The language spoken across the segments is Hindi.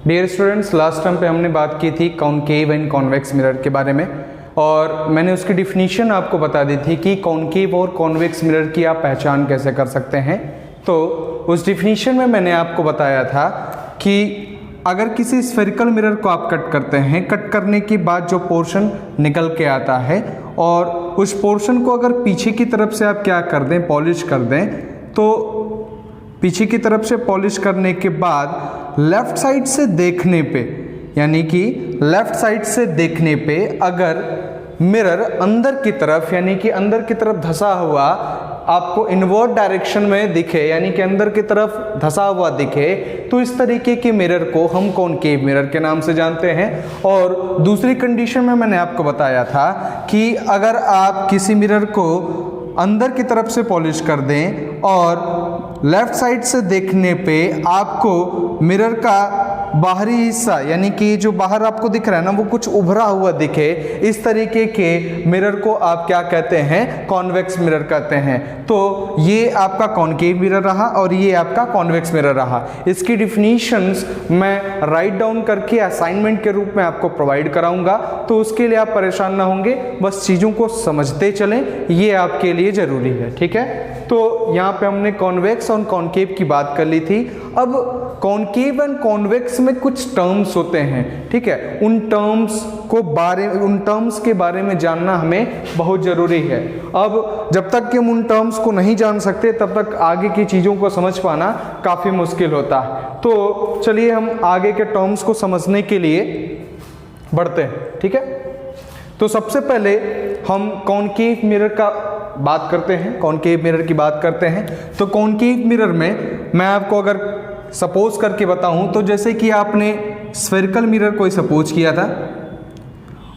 डियर स्टूडेंट्स, लास्ट टाइम पे हमने बात की थी कॉनकेव एंड कॉन्वेक्स मिरर के बारे में और मैंने उसकी डिफिनीशन आपको बता दी थी कि कॉनकेव और कॉन्वेक्स मिरर की आप पहचान कैसे कर सकते हैं। तो उस डिफिनीशन में मैंने आपको बताया था कि अगर किसी स्फेरिकल मिरर को आप कट करते हैं, कट करने के बाद जो पोर्शन निकल के आता है और उस पोर्शन को अगर पीछे की तरफ से आप क्या कर दें, पॉलिश कर दें, तो पीछे की तरफ से पॉलिश करने के बाद लेफ्ट साइड से देखने पे, यानी कि लेफ्ट साइड से देखने पे अगर मिरर अंदर की तरफ, यानी कि अंदर की तरफ धंसा हुआ आपको इनवर्ट डायरेक्शन में दिखे, यानी कि अंदर की तरफ धंसा हुआ दिखे, तो इस तरीके के मिरर को हम कॉनकेव मिरर के नाम से जानते हैं। और दूसरी कंडीशन में मैंने आपको बताया था कि अगर आप किसी मिरर को अंदर की तरफ से पॉलिश कर दें और लेफ्ट साइड से देखने पे आपको मिरर का बाहरी हिस्सा, यानी कि जो बाहर आपको दिख रहा है ना, वो कुछ उभरा हुआ दिखे, इस तरीके के मिरर को आप क्या कहते हैं, कॉन्वेक्स मिरर कहते हैं। तो ये आपका कॉनकेव मिरर रहा और ये आपका कॉन्वेक्स मिरर रहा। इसकी डिफिनीशंस मैं राइट डाउन करके असाइनमेंट के रूप में आपको प्रोवाइड कराऊंगा, तो उसके लिए आप परेशान ना होंगे, बस चीज़ों को समझते चलें, ये आपके लिए ज़रूरी है। ठीक है, तो यहाँ पे हमने कॉन्वेक्स और कॉनकेव की बात कर ली थी। अब कॉनकेव एंड कॉन्वेक्स में कुछ टर्म्स होते हैं, ठीक है, उन टर्म्स के बारे में जानना हमें बहुत ज़रूरी है। अब जब तक कि हम उन टर्म्स को नहीं जान सकते तब तक आगे की चीज़ों को समझ पाना काफ़ी मुश्किल होता है। तो चलिए हम आगे के टर्म्स को समझने के लिए बढ़ते हैं। ठीक है, तो सबसे पहले हम कॉनकेव मिरर का बात करते हैं, कॉनकेव मिरर की बात करते हैं। तो कॉनकेव मिरर में मैं आपको अगर सपोज करके बताऊं, तो जैसे कि आपने स्फेरिकल मिरर को सपोज किया था,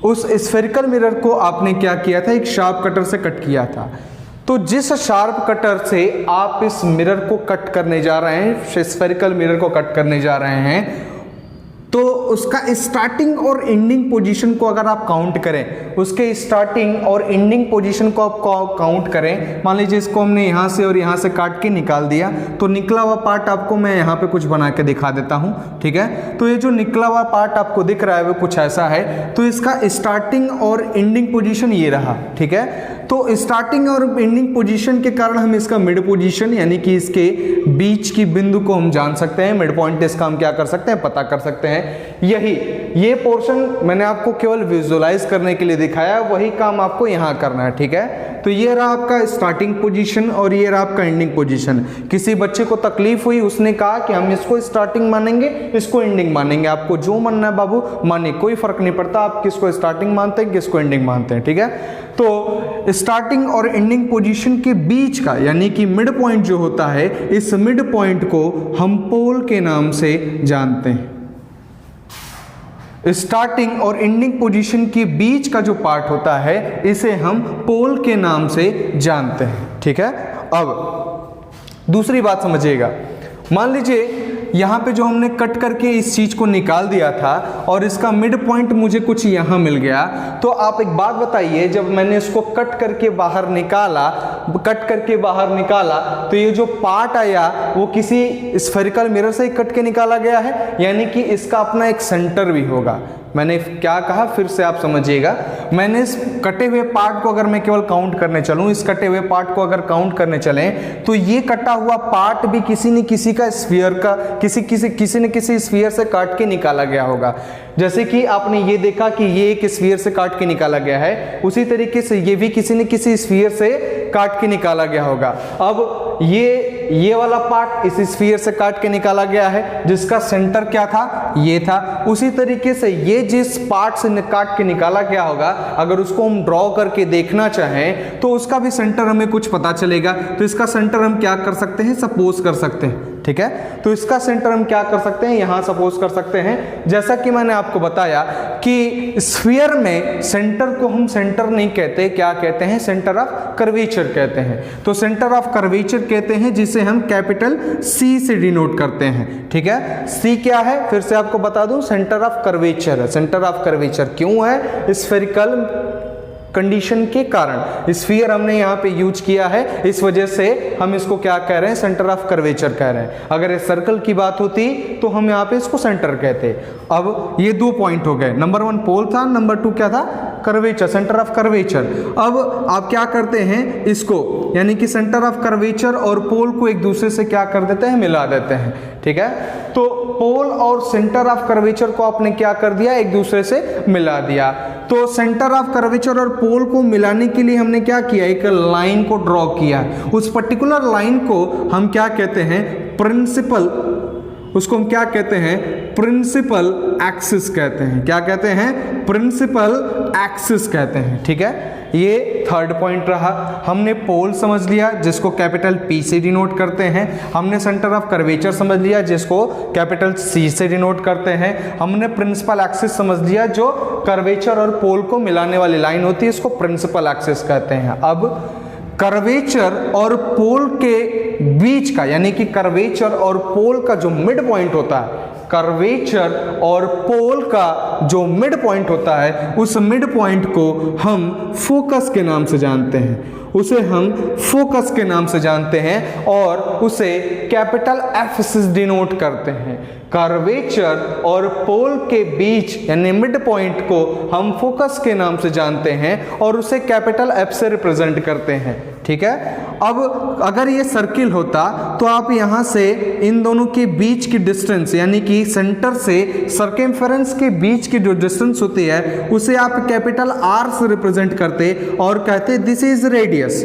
उस स्फेरिकल मिरर को आपने क्या किया था, एक शार्प कटर से कट किया था। तो जिस शार्प कटर से आप इस मिरर को कट करने जा रहे हैं, स्फेरिकल मिरर को कट करने जा रहे हैं, तो उसका स्टार्टिंग और एंडिंग पोजीशन को अगर आप काउंट करें, उसके स्टार्टिंग और एंडिंग पोजीशन को आप काउंट करें, मान लीजिए इसको हमने यहाँ से और यहाँ से काट के निकाल दिया, तो निकला हुआ पार्ट आपको मैं यहाँ पे कुछ बना के दिखा देता हूँ। ठीक है, तो ये जो निकला हुआ पार्ट आपको दिख रहा है वो कुछ ऐसा है। तो इसका स्टार्टिंग और एंडिंग पोजीशन ये रहा। ठीक है, तो स्टार्टिंग और एंडिंग पोजीशन के कारण हम इसका मिड पोजीशन, यानी कि इसके बीच की बिंदु को हम जान सकते हैं, मिड पॉइंट इसका हम क्या कर सकते हैं, पता कर सकते हैं। ये पोर्शन मैंने आपको केवल विजुअलाइज करने के लिए दिखाया, वही काम आपको यहां करना है। ठीक है, तो ये रहा आपका स्टार्टिंग पोजीशन और ये रहा आपका एंडिंग पोजीशन। किसी बच्चे को तकलीफ हुई, उसने कहा कि हम इसको स्टार्टिंग मानेंगे, इसको एंडिंग मानेंगे। आपको जो मानना है बाबू मानिए, कोई फर्क नहीं पड़ता आप किसको स्टार्टिंग मानते हैं, किसको एंडिंग मानते हैं। ठीक है, तो स्टार्टिंग और एंडिंग पोजीशन के बीच का, यानी कि मिड पॉइंट जो होता है, इस मिड पॉइंट को हम पोल के नाम से जानते हैं। स्टार्टिंग और एंडिंग पोजीशन के बीच का जो पार्ट होता है, इसे हम पोल के नाम से जानते हैं। ठीक है, अब दूसरी बात समझिएगा। मान लीजिए यहाँ पे जो हमने कट करके इस चीज को निकाल दिया था और इसका मिड पॉइंट मुझे कुछ यहाँ मिल गया, तो आप एक बात बताइए, जब मैंने इसको कट करके बाहर निकाला, तो ये जो पार्ट आया वो किसी स्फेरिकल मिरर से ही कट के निकाला गया है, यानी कि इसका अपना एक सेंटर भी होगा। मैंने क्या कहा, फिर से आप समझिएगा। मैंने इस कटे हुए पार्ट को अगर मैं केवल काउंट करने चलूं, इस कटे हुए पार्ट को अगर काउंट करने चलें, तो ये कटा हुआ पार्ट भी किसी न किसी का स्फीयर का, किसी न किसी स्फीयर से काट के निकाला गया होगा। जैसे कि आपने ये देखा कि ये एक स्फीयर से काट के निकाला गया है, उसी तरीके से ये भी किसी न किसी स्फीयर से काट के निकाला गया होगा। अब ये वाला पार्ट इस स्फीयर से काट के निकाला गया है, जिसका सेंटर क्या था, ये था। उसी तरीके से ये जिस पार्ट से काट के निकाला गया होगा, अगर उसको हम ड्रॉ करके देखना चाहें, तो उसका भी सेंटर हमें कुछ पता चलेगा। तो इसका सेंटर हम क्या कर सकते हैं, सपोज कर सकते हैं। ठीक है, तो इसका सेंटर हम क्या कर सकते हैं, यहां सपोज कर सकते हैं। जैसा कि मैंने आपको बताया कि स्फीयर में सेंटर को हम सेंटर नहीं कहते, क्या कहते हैं, सेंटर ऑफ कर्वेचर कहते हैं। तो सेंटर ऑफ कर्वेचर कहते हैं जिसे हम कैपिटल सी से डिनोट करते हैं। ठीक है, सी क्या है, फिर से आपको बता दूं, सेंटर ऑफ कर्वेचर है। सेंटर ऑफ कर्वेचर क्यों है, स्फेरिकल कंडीशन के कारण स्फीयर हमने यहाँ पे यूज किया है, इस वजह से हम इसको क्या कह रहे हैं, सेंटर ऑफ कर्वेचर कह रहे हैं। अगर इस सर्कल की बात होती तो हम यहाँ पे इसको सेंटर कहते। अब ये 2 पॉइंट हो गए, नंबर 1 पोल था, नंबर 2 क्या था, कर्वेचर, सेंटर ऑफ कर्वेचर। अब आप क्या करते हैं इसको, यानी कि सेंटर ऑफ कर्वेचर और पोल को एक दूसरे से क्या कर देते हैं, मिला देते हैं, ठीक है। तो पोल और सेंटर ऑफ कर्वेचर को आपने क्या कर दिया, एक दूसरे से मिला दिया। तो सेंटर ऑफ कर्वेचर और पोल को मिलाने के लिए हमने क्या किया, एक लाइन को ड्रॉ किया। उस पर्टिकुलर लाइन को हम क्या कहते हैं, प्रिंसिपल, उसको हम क्या कहते हैं, प्रिंसिपल एक्सिस कहते हैं। क्या कहते हैं, प्रिंसिपल एक्सिस कहते हैं, ठीक है। ये 3rd पॉइंट रहा। हमने पोल समझ लिया जिसको कैपिटल P से डिनोट करते हैं, हमने सेंटर ऑफ कर्वेचर समझ लिया जिसको कैपिटल C से डिनोट करते हैं, हमने प्रिंसिपल एक्सिस समझ लिया जो कर्वेचर और पोल को मिलाने वाली लाइन होती है, इसको प्रिंसिपल एक्सिस कहते हैं। अब कर्वेचर और पोल के बीच का, यानी कि कर्वेचर और पोल का जो मिड पॉइंट होता है, कर्वेचर और पोल का जो मिड पॉइंट होता है, उस मिड पॉइंट को हम फोकस के नाम से जानते हैं, उसे हम फोकस के नाम से जानते हैं और उसे कैपिटल F से डिनोट करते हैं। कर्वेचर और पोल के बीच यानी मिड पॉइंट को हम फोकस के नाम से जानते हैं और उसे कैपिटल F से रिप्रेजेंट करते हैं, ठीक है। अब अगर ये सर्किल होता तो आप यहाँ से इन दोनों के बीच की डिस्टेंस, यानी कि सेंटर से सर्कमफेरेंस के बीच की जो डिस्टेंस होती है उसे आप कैपिटल R से रिप्रेजेंट करते और कहते दिस इज रेडियस।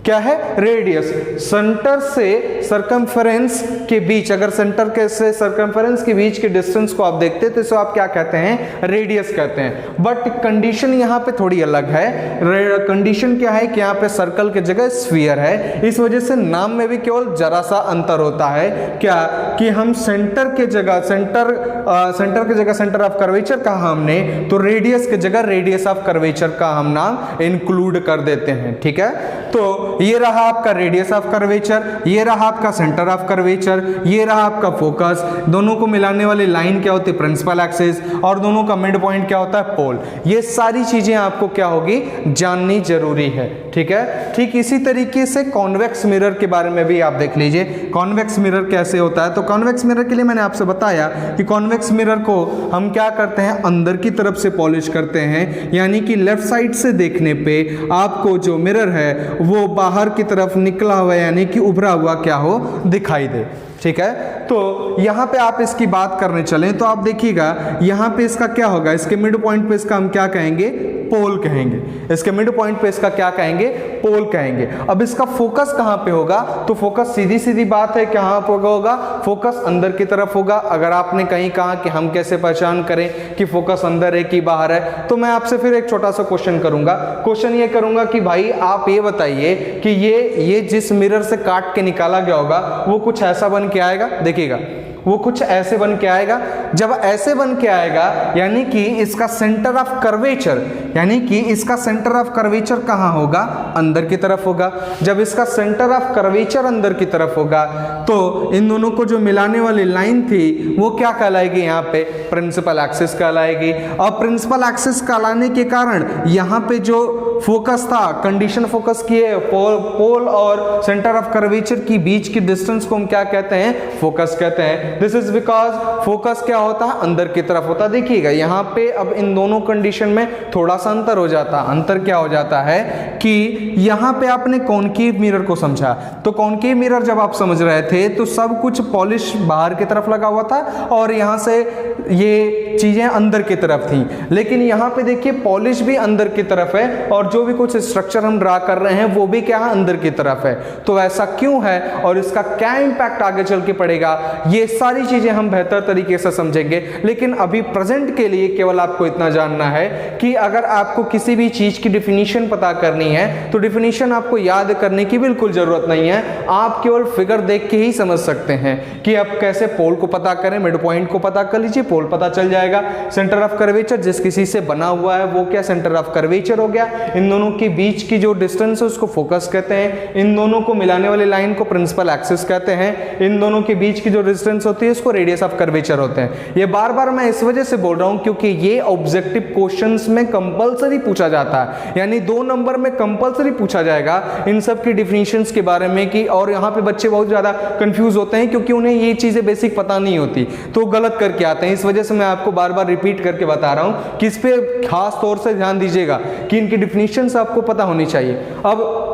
क्या है, रेडियस। सेंटर से सरकमफेरेंस के बीच, अगर सेंटर के से सरकमफेरेंस के बीच के डिस्टेंस को आप देखते हैं तो इसे आप क्या कहते हैं, रेडियस कहते हैं। बट कंडीशन यहाँ पे थोड़ी अलग है। कंडीशन क्या है कि यहाँ पे सर्कल की जगह स्फीयर है, इस वजह से नाम में भी केवल जरा सा अंतर होता है। क्या कि हम सेंटर के जगह सेंटर ऑफ कर्वेचर कहा हमने, तो रेडियस के जगह रेडियस ऑफ कर्वेचर का हम नाम इंक्लूड कर देते हैं, ठीक है। तो ये रहा आपका रेडियस ऑफ कर्वेचर, ये रहा आपका सेंटर ऑफ कर्वेचर, ये रहा आपका फोकस। दोनों को मिलाने वाली लाइन क्या होती है, प्रिंसिपल एक्सिस, और दोनों का मिड पॉइंट क्या होता है, पोल। ये सारी चीजें आपको क्या होगी, जाननी जरूरी है, ठीक है। ठीक इसी तरीके से कॉन्वेक्स मिरर के बारे में भी आप देख लीजिए, कॉन्वेक्स मिरर कैसे होता है। तो कॉन्वेक्स मिरर के लिए मैंने आपसे बताया कि कॉन्वेक्स मिरर को हम क्या करते हैं, अंदर की तरफ से पॉलिश करते हैं, यानी कि लेफ्ट साइड से देखने पे आपको जो मिरर है वो बाहर की तरफ निकला हुआ यानी कि उभरा हुआ क्या हो, दिखाई दे, ठीक है। तो यहाँ पे आप इसकी बात करने चलें तो आप देखिएगा यहाँ पे इसका क्या होगा, इसके मिड पॉइंट पे इसका हम क्या कहेंगे, पोल कहेंगे। इसके मिड पॉइंट पे इसका क्या कहेंगे, पोल कहेंगे। अब इसका फोकस कहाँ पे होगा, तो फोकस सीधी सीधी बात है कहाँ पे होगा, फोकस अंदर की तरफ होगा। अगर आपने कहीं कहा कि हम कैसे पहचान करें कि फोकस अंदर है कि बाहर है, तो मैं आपसे फिर एक छोटा सा क्वेश्चन करूंगा। क्वेश्चन ये करूंगा कि भाई आप ये बताइए कि ये जिस मिरर से काट के निकाला गया होगा वो कुछ ऐसा बन के आएगा, देखिएगा वो कुछ ऐसे बन के आएगा। जब ऐसे बन के आएगा यानी कि इसका सेंटर ऑफ कर्वेचर, यानी कि इसका सेंटर ऑफ कर्वेचर कहाँ होगा, अंदर की तरफ होगा। जब इसका सेंटर ऑफ कर्वेचर अंदर की तरफ होगा तो इन दोनों को जो मिलाने वाली लाइन थी वो क्या कहलाएगी, यहाँ पे प्रिंसिपल एक्सिस कहलाएगी। अब प्रिंसिपल एक्सिस कहलाने के कारण यहाँ पे जो फोकस था, कंडीशन फोकस की है, पोल और सेंटर ऑफ कर्वेचर की बीच की डिस्टेंस को हम क्या कहते हैं, फोकस कहते हैं। दिस इज बिकॉज फोकस क्या होता है, अंदर की तरफ होता है। देखिएगा यहाँ पे अब इन दोनों कंडीशन में थोड़ा सा अंतर हो जाता है। अंतर क्या हो जाता है कि यहाँ पे आपने कॉनकेव मिरर को समझा, तो कॉनकेव मिरर जब आप समझ रहे थे तो सब कुछ पॉलिश बाहर की तरफ लगा हुआ था और यहाँ से ये चीजें अंदर की तरफ थी। लेकिन यहाँ पे देखिए पॉलिश भी अंदर की तरफ है और जो भी कुछ स्ट्रक्चर हम ड्रा कर रहे हैं वो भी क्या है, अंदर की तरफ है। तो ऐसा क्यों है और इसका क्या इंपैक्ट आगे चल के पड़ेगा, ये सारी चीजें हम बेहतर तरीके से समझेंगे। लेकिन अभी प्रेजेंट के लिए केवल आपको इतना जानना है कि अगर आपको किसी भी चीज की डिफिनीशन पता करनी है तो डिफिनीशन आपको याद करने की बिल्कुल जरूरत नहीं है, आप केवल फिगर देख के ही समझ सकते हैं कि अब कैसे पोल को पता करें। मिड पॉइंट को पता कर लीजिए, पोल पता चल जाएगा। सेंटर ऑफ कर्वेचर जिस किसी से बना हुआ है वो क्या सेंटर ऑफ कर्वेचर हो गया। इन दोनों के बीच की जो डिस्टेंस है उसको फोकस कहते हैं। इन दोनों को मिलाने वाली लाइन को प्रिंसिपल एक्सिस कहते हैं। इन दोनों के बीच की जो डिस्टेंस होती है उसको रेडियस ऑफ कर्वेचर होते हैं। ये बार बार मैं इस वजह से बोल रहा हूं क्योंकि ये ऑब्जेक्टिव क्वेश्चंस में कंपलसरी पूछा जाता है, यानी 2 नंबर में कंपलसरी पूछा जाएगा इन सब की डिफिनीशंस के बारे में कि, और यहाँ पे बच्चे बहुत ज्यादा कंफ्यूज होते हैं क्योंकि उन्हें ये चीजें बेसिक पता नहीं होती तो गलत करके आते हैं। इस वजह से मैं आपको बार बार रिपीट करके बता रहा हूं कि इस पे खास तौर से ध्यान दीजिएगा कि इनकी डिफिनीशंस आपको पता होनी चाहिए। अब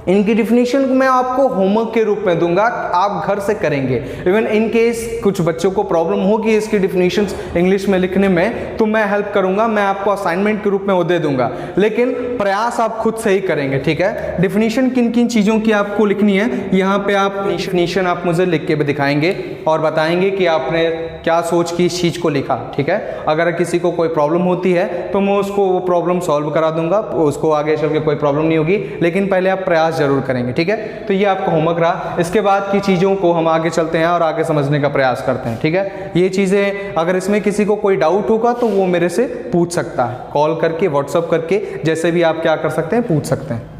इनकी डिफिनीशन मैं आपको होमवर्क के रूप में दूंगा, आप घर से करेंगे। इवन इन केस कुछ बच्चों को प्रॉब्लम होगी इसकी डिफिनीशंस इंग्लिश में लिखने में तो मैं हेल्प करूंगा, मैं आपको असाइनमेंट के रूप में वो दे दूंगा, लेकिन प्रयास आप खुद से ही करेंगे, ठीक है। डिफिनीशन किन किन चीज़ों की आपको लिखनी है, यहाँ पे आप डिफिनीशन आप मुझे लिख के भी दिखाएंगे और बताएंगे कि आपने क्या सोच की इस चीज़ को लिखा, ठीक है। अगर किसी को कोई प्रॉब्लम होती है तो मैं उसको वो प्रॉब्लम सॉल्व करा दूंगा, उसको आगे चल के कोई प्रॉब्लम नहीं होगी, लेकिन पहले आप प्रयास जरूर करेंगे, ठीक है। तो ये आपका होमवर्क रहा। इसके बाद की चीज़ों को हम आगे चलते हैं और आगे समझने का प्रयास करते हैं, ठीक है। ये चीज़ें अगर इसमें किसी को कोई डाउट होगा तो वो मेरे से पूछ सकता है, कॉल करके, व्हाट्सअप करके, जैसे भी आप क्या कर सकते हैं, पूछ सकते हैं।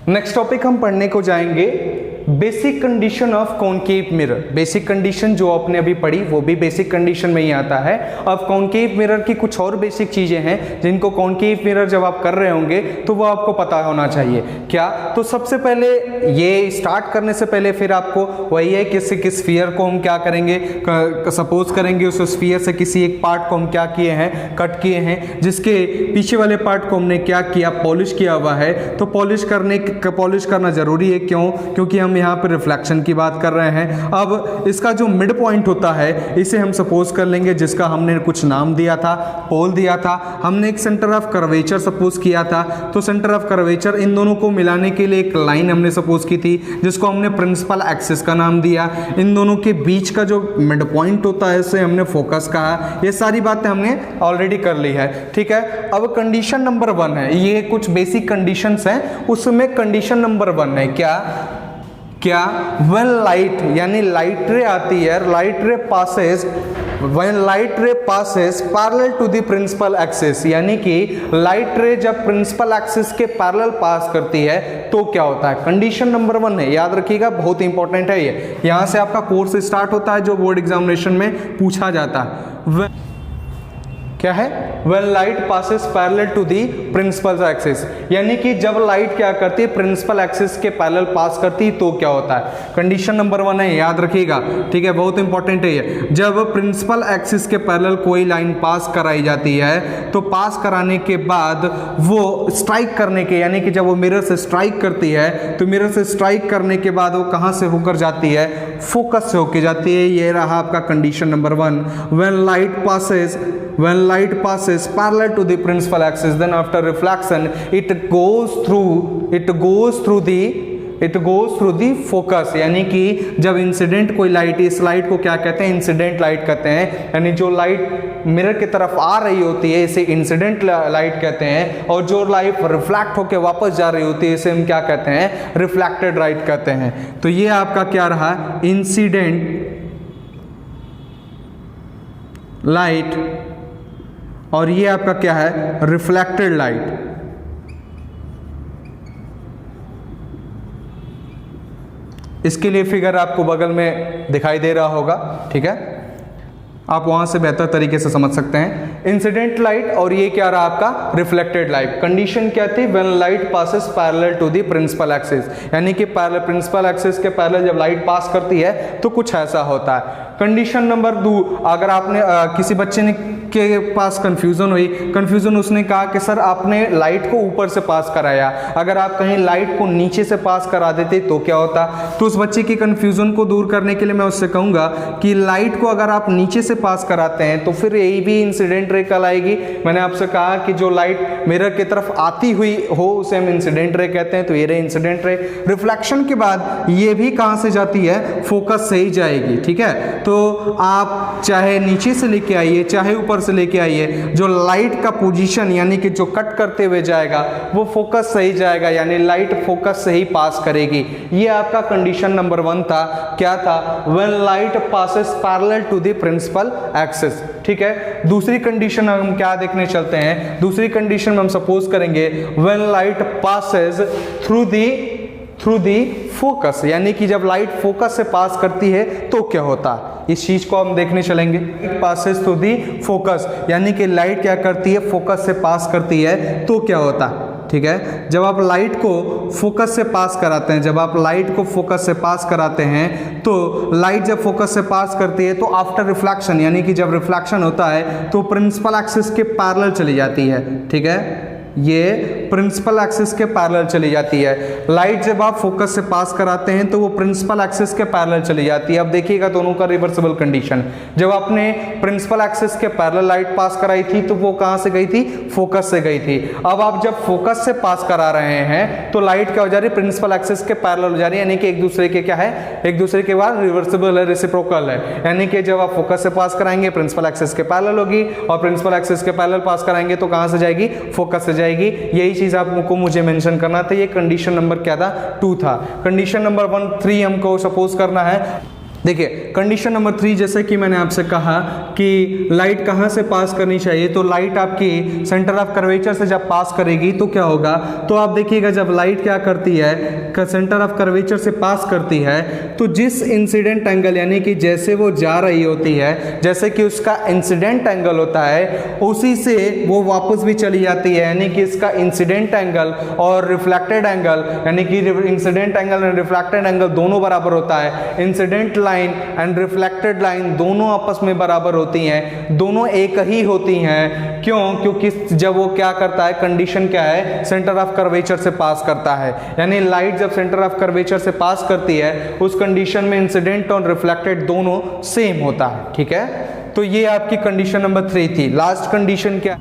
नेक्स्ट टॉपिक हम पढ़ने को जाएंगे basic condition of concave mirror. Basic condition जो आपने अभी पढ़ी वो भी बेसिक कंडीशन में ही आता है। अब कॉनकेव मिरर की कुछ और बेसिक चीजें हैं जिनको कॉनकेव मिरर जब आप कर रहे होंगे तो वो आपको पता होना चाहिए। क्या? तो सबसे पहले ये स्टार्ट करने से पहले फिर आपको वही है कि स्फीयर को हम क्या करेंगे, सपोज करेंगे उस स्फीयर से किसी एक पार्ट को हम क्या किए हैं, कट किए हैं, जिसके पीछे वाले पार्ट को हमने क्या किया, पॉलिश किया हुआ है। तो पॉलिश करना जरूरी है। क्यों? क्योंकि हम यहाँ पर रिफ्लेक्शन की बात कर रहे हैं। अब इसका जो मिड पॉइंट होता है इसे हम सपोज कर लेंगे, जिसका हमने कुछ नाम दिया था, पोल दिया था। हमने एक सेंटर ऑफ कर्वेचर सपोज किया था, तो सेंटर ऑफ कर्वेचर इन दोनों को मिलाने के लिए एक लाइन हमने सपोज की थी जिसको हमने प्रिंसिपल एक्सिस का नाम दिया। इन दोनों के बीच का जो मिड पॉइंट होता है इसे हमने फोकस कहा। ये सारी बातें हमने ऑलरेडी कर ली है, ठीक है। अब कंडीशन नंबर 1 है, ये कुछ बेसिक कंडीशंस हैं, उसमें कंडीशन नंबर 1 है क्या व्हेन लाइट, यानी लाइट रे आती है, light ray passes, when light ray passes parallel to the principal axis, यानी कि लाइट रे जब प्रिंसिपल एक्सिस के पैरेलल पास करती है तो क्या होता है। कंडीशन नंबर 1 है, याद रखिएगा, बहुत इंपॉर्टेंट है ये। यहां से आपका कोर्स स्टार्ट होता है जो बोर्ड एग्जामिनेशन में पूछा जाता है। क्या है? When light passes parallel to the principal axis, यानी कि जब लाइट क्या करती है, प्रिंसिपल एक्सिस के पैरेलल पास करती है तो क्या होता है। कंडीशन नंबर 1 है, याद रखिएगा, ठीक है, बहुत इंपॉर्टेंट है ये। जब प्रिंसिपल एक्सिस के पैरेलल कोई लाइन पास कराई जाती है तो पास कराने के बाद वो स्ट्राइक करने के, यानी कि जब वो मिरर से स्ट्राइक करती है तो मिरर से स्ट्राइक करने के बाद वो कहां से होकर जाती है, फोकस से होकर जाती है। ये रहा आपका condition number 1। When light passes parallel to the principal axis, then after reflection it goes through the focus, यानी कि जब इंसिडेंट कोई लाइट, इस लाइट को क्या कहते हैं, इंसिडेंट लाइट कहते हैं। यानी जो लाइट मिरर की तरफ आ रही होती है इसे इंसिडेंट लाइट कहते हैं, और जो लाइट रिफ्लेक्ट होकर वापस जा रही होती है इसे हम क्या कहते हैं, रिफ्लेक्टेड लाइट कहते हैं। तो ये आपका क्या रहा, इंसिडेंट लाइट, और ये आपका क्या है, रिफ्लेक्टेड लाइट। इसके लिए फिगर आपको बगल में दिखाई दे रहा होगा, ठीक है, आप वहां से बेहतर तरीके से समझ सकते हैं। इंसिडेंट लाइट और ये क्या रहा आपका, रिफ्लेक्टेड लाइट। कंडीशन क्या थी, when light passes parallel to the principal axis, यानी कि प्रिंसिपल एक्सिस के पैरेलल जब लाइट पास करती है तो कुछ ऐसा होता है। कंडीशन नंबर 2, अगर आपने किसी बच्चे ने के पास कंफ्यूजन उसने कहा कि सर आपने लाइट को ऊपर से पास कराया, अगर आप कहीं लाइट को नीचे से पास करा देते तो क्या होता। तो उस बच्चे की कंफ्यूजन को दूर करने के लिए मैं उससे कहूंगा कि लाइट को अगर आप नीचे से पास कराते हैं तो फिर ये भी इंसिडेंट रे कहलाएगी। मैंने आपसे कहा कि जो लाइट मिरर की तरफ आती हुई हो उसे हम इंसिडेंट रे कहते हैं, तो ये रे इंसिडेंट रे। रिफ्लेक्शन के बाद ये भी कहाँ से जाती है, फोकस से ही जाएगी, ठीक है। तो आप चाहे नीचे से लेके आइए चाहे ऊपर से लेके आइए, जो लाइट का पोजीशन यानी कि जो कट करते हुए जाएगा वो फोकस से ही जाएगा, यानी लाइट फोकस से ही पास करेगी। ये आपका कंडीशन नंबर 1 था। क्या था, when light passes parallel to the principal axis, ठीक है। दूसरी कंडीशन हम क्या देखने चलते हैं, दूसरी कंडीशन में हम सपोज करेंगे when light passes through the focus, यानी कि जब लाइट फोकस से पास करती है तो क्या होता है, इस चीज को हम देखने चलेंगे। पासेस थ्रू दी फोकस, यानी कि लाइट क्या करती है, फोकस से पास करती है तो क्या होता है, ठीक है। जब आप लाइट को फोकस से पास कराते हैं, जब आप लाइट को फोकस से पास कराते हैं तो लाइट जब फोकस से पास करती है तो आफ्टर रिफ्लेक्शन, यानी कि जब रिफ्लेक्शन होता है तो प्रिंसिपल एक्सिस के पैरेलल चली जाती है, ठीक है। ये प्रिंसिपल एक्सिस के पैरेलल चली जाती है। लाइट जब आप फोकस से पास कराते हैं तो वो प्रिंसिपल एक्सिस के पैरेलल चली जाती है। अब देखिएगा दोनों का रिवर्सिबल कंडीशन, जब आपने प्रिंसिपल एक्सिस के पैरेलल लाइट पास कराई थी तो वो कहां से गई थी, फोकस से गई थी। अब आप जब फोकस से पास करा रहे हैं तो लाइट क्या हो जा रही है, प्रिंसिपल एक्सिस के पैरेलल हो जा रही है, यानी कि एक दूसरे के क्या है, एक दूसरे के बाद रिवर्सिबल है, रेसिप्रोकल है। यानी कि जब आप फोकस से पास कराएंगे प्रिंसिपल एक्सिस के पैरेलल होगी और प्रिंसिपल एक्सिस के पैरेलल पास कराएंगे तो कहां से जाएगी, फोकस से जाएगी। यही चीज आपको मुझे मेंशन करना था। ये कंडीशन नंबर क्या था, 2 था। कंडीशन नंबर 3 हमको सपोज करना है। देखिए कंडीशन नंबर 3, जैसे कि मैंने आपसे कहा कि लाइट कहाँ से पास करनी चाहिए, तो लाइट आपकी सेंटर ऑफ कर्वेचर से जब पास करेगी तो क्या होगा, तो आप देखिएगा जब लाइट क्या करती है, सेंटर ऑफ कर्वेचर से पास करती है तो जिस इंसिडेंट एंगल, यानी कि जैसे वो जा रही होती है, जैसे कि उसका इंसिडेंट एंगल होता है उसी से वो वापस भी चली जाती है, यानी कि इसका इंसिडेंट एंगल और रिफ्लेक्टेड एंगल, यानी कि इंसिडेंट एंगल और रिफ्लेक्टेड एंगल दोनों बराबर होता है। Incident line and reflected line दोनों आपस में बराबर होती हैं, दोनों एक ही होती हैं। क्यों, क्योंकि जब वो क्या करता है, कंडीशन क्या है, सेंटर ऑफ कर्वेचर से पास करता है, यानी लाइट जब सेंटर ऑफ कर्वेचर से पास करती है उस कंडीशन में इंसिडेंट और रिफ्लेक्टेड दोनों सेम होता है, ठीक है। तो ये आपकी कंडीशन नंबर 3 थी। लास्ट कंडीशन क्या